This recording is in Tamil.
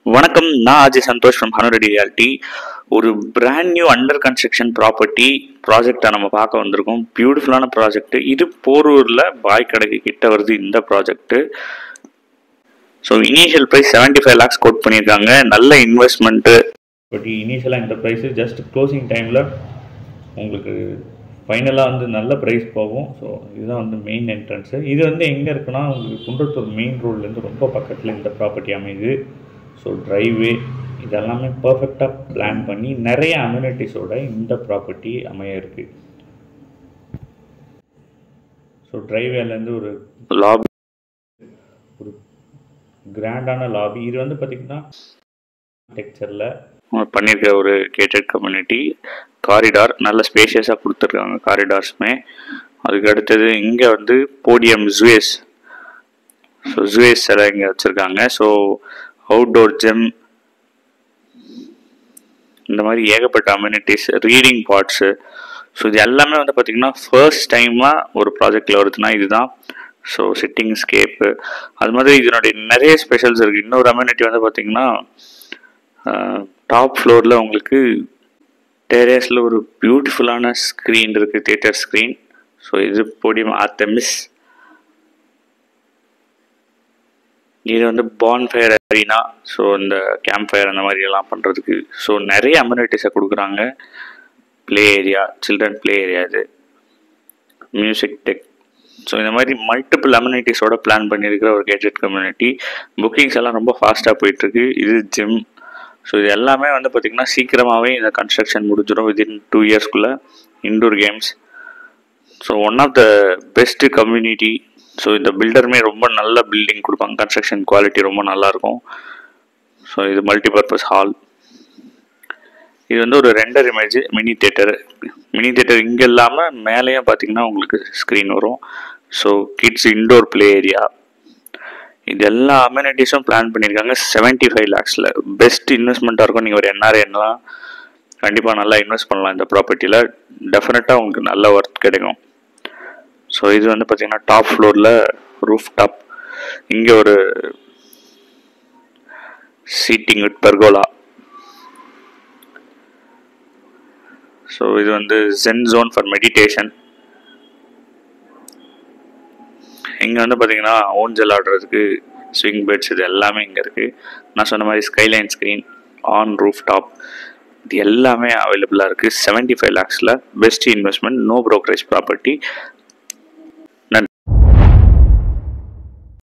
வணக்கம், நான் அஜய் சந்தோஷ் ஃப்ரம் ஹனுரெடி ரியாலிட்டி. ஒரு brand new under construction property ப்ராஜெக்டை நம்ம பார்க்க வந்திருக்கோம். பியூட்டிஃபுல்லான ப்ராஜெக்ட். இது போரூரில் பாய்க்கடைக்கு கிட்ட வருது இந்த project. So initial price 75 lakhs quote பண்ணியிருக்காங்க. நல்ல இன்வெஸ்ட்மெண்ட்டு. பட் இனிஷியலாக இந்த ப்ரைஸு ஜஸ்ட் க்ளோசிங் டைமில் உங்களுக்கு ஃபைனலாக நல்ல ப்ரைஸ் போகும். ஸோ இதுதான் மெயின் என்ட்ரன்ஸு. இது எங்கே இருக்குன்னா உங்களுக்கு குன்றத்தூர் மெயின் ரோட்லேருந்து ரொம்ப பக்கத்தில் இந்த ப்ராப்பர்ட்டி அமையுது. ஸோ ட்ரைவே இதெல்லாமே பர்ஃபெக்டாக பிளான் பண்ணி நிறைய அம்யூனிட்டிஸோட இந்த ப்ராப்பர்ட்டி அமைய இருக்குது. ஸோ ட்ரைவேலேருந்து ஒரு லாபி, ஒரு கிராண்டான லாபி. இது பார்த்திங்கன்னா டெக்ஸ்சரில் பண்ணியிருக்க ஒரு கேட்டட் கம்யூனிட்டி. காரிடார் நல்ல ஸ்பேஷியஸாக கொடுத்துருக்காங்க காரிடார்ஸுமே. அதுக்கு அடுத்தது இங்கே போடியம் ஜுவேஸ். ஸோ ஜுவேஸ் எல்லாம் இங்கே வச்சுருக்காங்க. ஸோ அவுட்டோர் ஜிம், இந்த மாதிரி ஏகப்பட்ட அம்யூனிட்டிஸ், ரீடிங் பாட்ஸு. ஸோ இது எல்லாமே பார்த்திங்கன்னா ஃபர்ஸ்ட் டைமாக ஒரு ப்ராஜெக்டில் வருதுன்னா இதுதான். ஸோ சிட்டிங் ஸ்கேப்பு, அது மாதிரி இதனுடைய நிறைய ஸ்பெஷல்ஸ் இருக்குது. இன்னொரு அம்யூனிட்டி பார்த்திங்கன்னா டாப் ஃப்ளோரில் உங்களுக்கு டெரேஸில் ஒரு பியூட்டிஃபுல்லான ஸ்க்ரீன் இருக்குது, தியேட்டர் ஸ்க்ரீன். ஸோ இது போடியம் ஆர்த்தமிஸ். இது பான்ஃபயர் அரீனா. ஸோ இந்த கேம்ப் ஃபயர் அந்த மாதிரி எல்லாம் பண்ணுறதுக்கு ஸோ நிறைய அம்யூனிட்டிஸை கொடுக்குறாங்க. Play area, children play area, இது மியூசிக் டெக். ஸோ இந்த மாதிரி மல்டிபிள் அம்யூனிட்டிஸோட பிளான் பண்ணியிருக்கிற ஒரு கேட்டட் கம்யூனிட்டி. புக்கிங்ஸ் எல்லாம் ரொம்ப ஃபாஸ்ட்டாக போயிட்டுருக்கு. இது ஜிம். ஸோ இது எல்லாமே பார்த்திங்கன்னா சீக்கிரமாகவே இந்த கன்ஸ்ட்ரக்ஷன் முடிஞ்சிடும் வித்தின் 2 yearsக்குள்ளே. Indoor games. So one of the best community. So இந்த பில்டருமே ரொம்ப நல்ல பில்டிங் கொடுப்பாங்க. கன்ஸ்ட்ரக்ஷன் குவாலிட்டி ரொம்ப நல்லாயிருக்கும். ஸோ இது மல்டிபர்பஸ் ஹால். இது ஒரு render image mini theatre. Mini theatre இங்கே இல்லாமல் மேலேயும் பார்த்திங்கன்னா உங்களுக்கு ஸ்க்ரீன் வரும். So kids indoor play area, இது எல்லா அம்யூனிட்டிஸும் பிளான் பண்ணியிருக்காங்க 75 lakhsல. பெஸ்ட் இன்வெஸ்ட்மெண்ட்டாக இருக்கும். நீங்கள் ஒரு என்ஆர்ஐலாம் கண்டிப்பாக நல்லா இன்வெஸ்ட் பண்ணலாம் இந்த ப்ராப்பர்ட்டியில். டெஃபினட்டாக உங்களுக்கு நல்ல ஒர்த் கிடைக்கும். ஸோ இது பார்த்திங்கன்னா டாப் ஃப்ளோரில் ரூஃப் டாப். இங்கே ஒரு சீட்டிங் வித் பெர்கோலா. ஸோ இது ஜென் ஜோன் ஃபார் மெடிடேஷன். இங்கே பார்த்திங்கன்னா ஊஞ்சல் ஆடுறதுக்கு ஸ்விங் பெட்ஸ், இது எல்லாமே இங்கே இருக்குது. நான் சொன்ன மாதிரி skyline screen, on roof top, இது எல்லாமே அவைலபிளாக இருக்குது 75 lakhsல. Best investment, no brokerage property.